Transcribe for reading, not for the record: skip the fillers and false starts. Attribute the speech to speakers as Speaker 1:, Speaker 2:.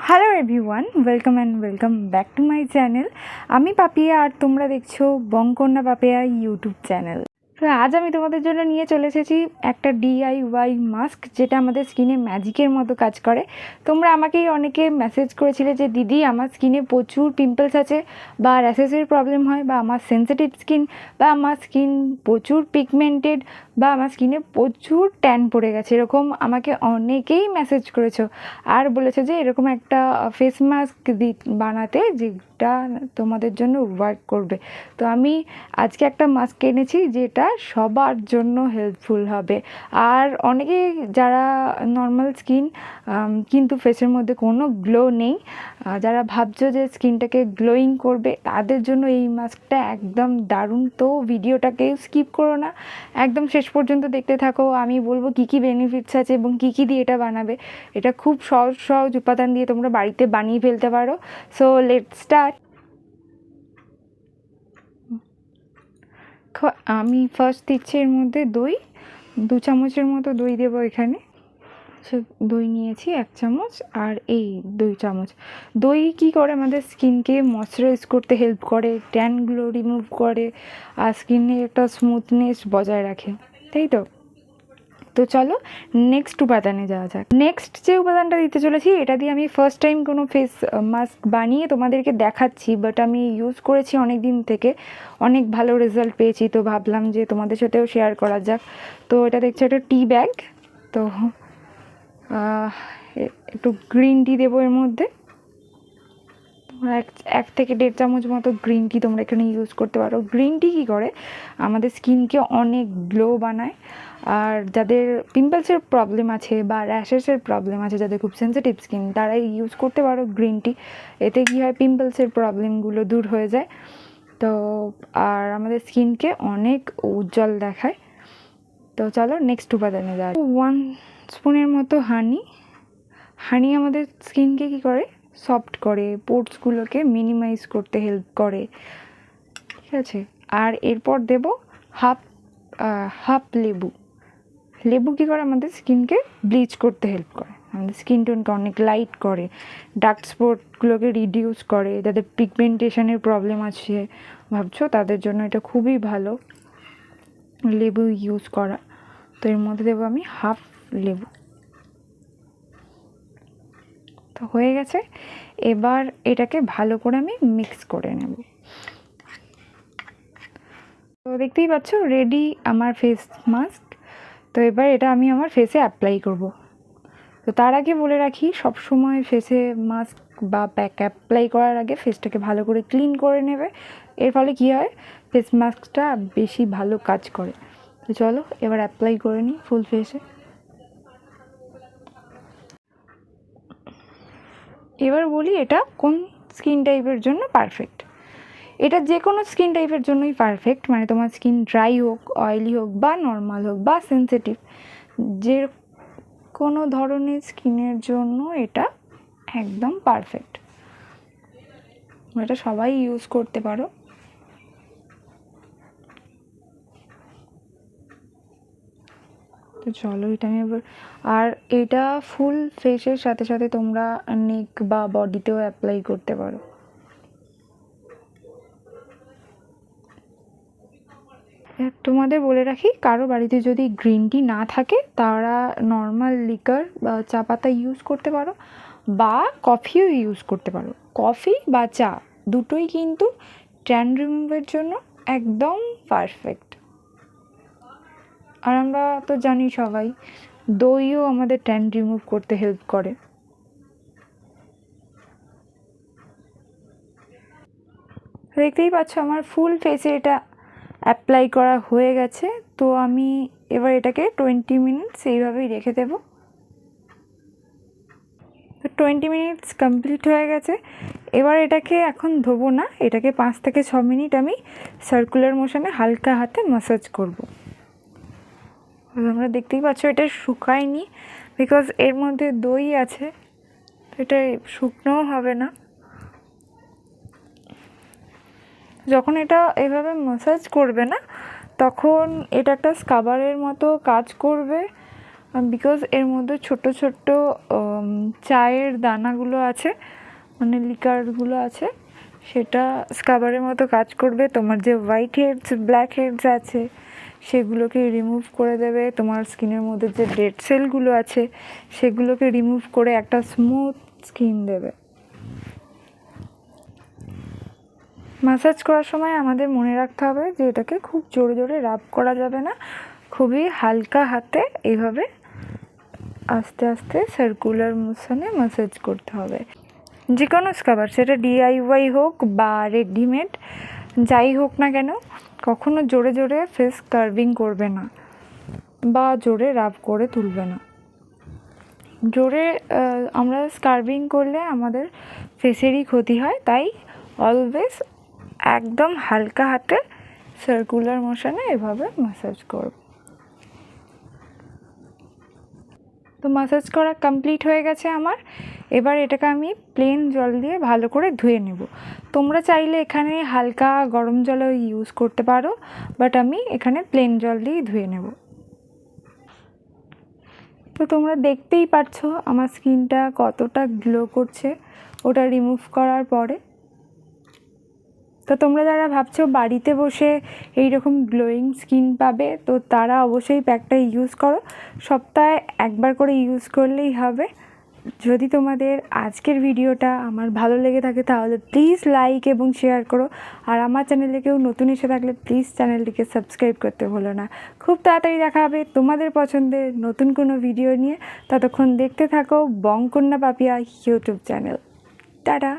Speaker 1: Hello everyone, welcome back to my channel. আমি পাপিয়া আর তোমরা দেখছো বং কন্যা পাপিয়া ইউটিউব চ্যানেল। তো আজ আমি তোমাদের জন্য নিয়ে চলে এসেছি একটা DIY মাস্ক, যেটা আমাদের স্কিনে ম্যাজিকের মতো কাজ করে। তোমরা আমাকেই অনেকে মেসেজ করেছিলে যে দিদি আমার স্কিনে প্রচুর পিম্পলস আছে, বা র্যাশেসের প্রবলেম হয়, বা আমার সেন্সিটিভ স্কিন, বা আমার স্কিন প্রচুর পিগমেন্টেড, বা আমার স্কিনে প্রচুর ট্যান পড়ে গেছে। এরকম আমাকে অনেকেই মেসেজ করেছো আর বলেছে যে এরকম একটা ফেস মাস্ক বানাতে, যেটা তোমাদের জন্য ওয়ার্ক করবে। তো আমি আজকে একটা মাস্ক এনেছি যেটা সবার জন্য হেল্পফুল হবে। আর অনেকে যারা নর্মাল স্কিন কিন্তু ফেসের মধ্যে কোনো গ্লো নেই, যারা ভাবছো যে স্কিনটাকে গ্লোয়িং করবে, তাদের জন্য এই মাস্কটা একদম দারুণ। তো ভিডিওটাকে স্কিপ করো না, একদম শেষ পর্যন্ত দেখতে থাকো। আমি বলবো কী কী বেনিফিটস আছে এবং কী কী দিয়ে এটা বানাবে। এটা খুব সহজ উপাদান দিয়ে তোমরা বাড়িতে বানিয়ে ফেলতে পারো। So let's start. আমি ফার্স্ট দিচ্ছি এর মধ্যে দই, 2 চামচের মতো দই দেবো এখানে। সে দই নিয়েছি 1 চামচ, আর এই 2 চামচ। দই কী করে, আমাদের স্কিনকে ময়শ্চারাইজ করতে হেল্প করে, ট্যানগুলো রিমুভ করে, আর স্কিনে একটা স্মুথনেস বজায় রাখে, তাই তো। তো চলো নেক্সট উপাদানে যাওয়া যাক। নেক্সট যে উপাদানটা দিতে চলেছি, এটা দিয়ে আমি ফার্স্ট টাইম কোনো ফেস মাস্ক বানিয়ে তোমাদেরকে দেখাচ্ছি, বাট আমি ইউজ করেছি অনেক দিন থেকে, অনেক ভালো রেজাল্ট পেয়েছি। তো ভাবলাম যে তোমাদের সাথেও শেয়ার করা যাক। তো এটা দেখছো একটা টি ব্যাগ। তো একটু গ্রিন টি দেবো এর মধ্যে, এক থেকে 1.5 চামচ মতো গ্রিন টি তোমরা এখানে ইউজ করতে পারো। গ্রিন টি কী করে, আমাদের স্কিনকে অনেক গ্লো বানায়। আর যাদের পিম্পলসের প্রবলেম আছে বা র্যাশেসের প্রবলেম আছে, যাদের খুব সেন্সিটিভ স্কিন, তারাই ইউজ করতে পারো গ্রিন টি। এতে কী হয়, পিম্পলসের প্রবলেমগুলো দূর হয়ে যায়। তো আর আমাদের স্কিনকে অনেক উজ্জ্বল দেখায়। তো চলো নেক্সট উপাদানে যাই। 1 স্পুনের মতো হানি আমাদের স্কিনকে কী করে, সফট করে, পোর্সগুলোকে মিনিমাইজ করতে হেল্প করে, ঠিক আছে। আর এরপর দেব হাফ লেবু কী করে, আমাদের স্কিনকে ব্লিচ করতে হেল্প করে, আমাদের স্কিন টোনকে অনেক লাইট করে, ডার্ক স্পটগুলোকে রিডিউস করে। যাদের পিগমেন্টেশনের প্রবলেম আছে ভাবছো, তাদের জন্য এটা খুবই ভালো লেবু ইউজ করা। তো এর মধ্যে দেবো আমি হাফ লেবু। তো হয়ে গেছে, এবার এটাকে ভালো করে আমি মিক্স করে নেব। তো দেখতেই পাচ্ছ রেডি আমার ফেস মাস্ক। তো এবার এটা আমি আমার ফেসে অ্যাপ্লাই করব। তো তার আগে বলে রাখি, সবসময় ফেসে মাস্ক বা প্যাক অ্যাপ্লাই করার আগে ফেসটাকে ভালো করে ক্লিন করে নেবে। এর ফলে কী হয়, ফেস মাস্কটা বেশি ভালো কাজ করে। তো চলো এবার অ্যাপ্লাই করে নিই ফুল ফেসে। এবার বলি এটা কোন স্কিন টাইপের জন্য পারফেক্ট। এটা যে কোনো স্কিন টাইপের জন্যই পারফেক্ট, মানে তোমার স্কিন ড্রাই হোক, অয়েলি হোক, বা নর্মাল হোক, বা সেন্সিটিভ, যে কোনো ধরনের স্কিনের জন্য এটা একদম পারফেক্ট। এটা সবাই ইউজ করতে পারো। তো চলো এটা আমি এবার, আর এটা ফুল ফেসের সাথে সাথে তোমরা নেক বা বডিতেও অ্যাপ্লাই করতে পারো। তোমাদের বলে রাখি, কারো বাড়িতে যদি গ্রিন টি না থাকে, তারা নর্মাল লিকার বা চা পাতা ইউজ করতে পারো, বা কফিও ইউজ করতে পারো। কফি বা চা দুটোই কিন্তু ট্যান রিমুভের জন্য একদম পারফেক্ট। আর আমরা তো জানি সবাই, দইও আমাদের ট্যান রিমুভ করতে হেল্প করে। দেখতেই পাচ্ছ আমার ফুল ফেসে এটা অ্যাপ্লাই করা হয়ে গেছে। তো আমি এবার এটাকে 20 মিনিটস এইভাবেই রেখে দেবো। তো 20 মিনিটস কমপ্লিট হয়ে গেছে। এবার এটাকে এখন ধোবো না, এটাকে 5 থেকে 6 মিনিট আমি সার্কুলার মোশনে হালকা হাতে ম্যাসাজ করব। তোমরা দেখতেই পাচ্ছ এটা শুকায়নি, বিকজ এর মধ্যে দই আছে, তো এটা শুকনোও হবে না। যখন এটা এভাবে ম্যাসাজ করবে না, তখন এটা একটা স্কাবারের মতো কাজ করবে। বিকজ এর মধ্যে ছোট ছোট চায়ের দানাগুলো আছে, মানে লিকারগুলো আছে, সেটা স্ক্রাবারের মতো কাজ করবে। তোমার যে হোয়াইট হেডস ব্ল্যাক হেডস আছে সেগুলোকে রিমুভ করে দেবে। তোমার স্কিনের মধ্যে যে ডেড সেলগুলো আছে সেগুলোকে রিমুভ করে একটা স্মুথ স্কিন দেবে। ম্যাসাজ করার সময় আমাদের মনে রাখতে হবে যে এটাকে খুব জোরে জোরে রাব করা যাবে না, খুবই হালকা হাতে এইভাবে আস্তে আস্তে সার্কুলার মোশনে ম্যাসাজ করতে হবে। যে কোনো স্ক্রাবার, সেটা ডিআইওয়াই হোক বা রেডিমেড, যাই হোক না কেন, কখনো জোরে জোরে ফেস কার্ভিং করবে না বা জোরে রাব করে তুলবে না। জোরে আমরা স্কার্ভিং করলে আমাদের ফেসেরই ক্ষতি হয়, তাই অলওয়েজ একদম হালকা হাতে সার্কুলার মোশনে এভাবে ম্যাসাজ করব। তো ম্যাসাজ করা কমপ্লিট হয়ে গেছে আমার। এবার এটাকে আমি প্লেন জল দিয়ে ভালো করে ধুয়ে নেব। তোমরা চাইলে এখানে হালকা গরম জলও ইউজ করতে পারো, বাট আমি এখানে প্লেন জল দিয়েই ধুয়ে নেব। তো তোমরা দেখতেই পাচ্ছো আমার স্কিনটা কতটা গ্লো করছে ওটা রিমুভ করার পরে। তো তোমরা যারা ভাবছো বাড়িতে বসে এইরকম গ্লোয়িং স্কিন পাবে, তো তারা অবশ্যই প্যাকটা ইউজ করো। সপ্তাহে একবার করে ইউজ করলেই হবে। যদি তোমাদের আজকের ভিডিওটা আমার ভালো লেগে থাকে তাহলে প্লিজ লাইক এবং শেয়ার করো। আর আমার চ্যানেলে কেউ নতুন এসে থাকলে প্লিজ চ্যানেলটিকে সাবস্ক্রাইব করতে ভুলো না। খুব তাড়াতাড়ি দেখা হবে তোমাদের পছন্দের নতুন কোনো ভিডিও নিয়ে। ততক্ষণ দেখতে থাকো বং কন্যা পাপিয়া ইউটিউব চ্যানেল। টাটা।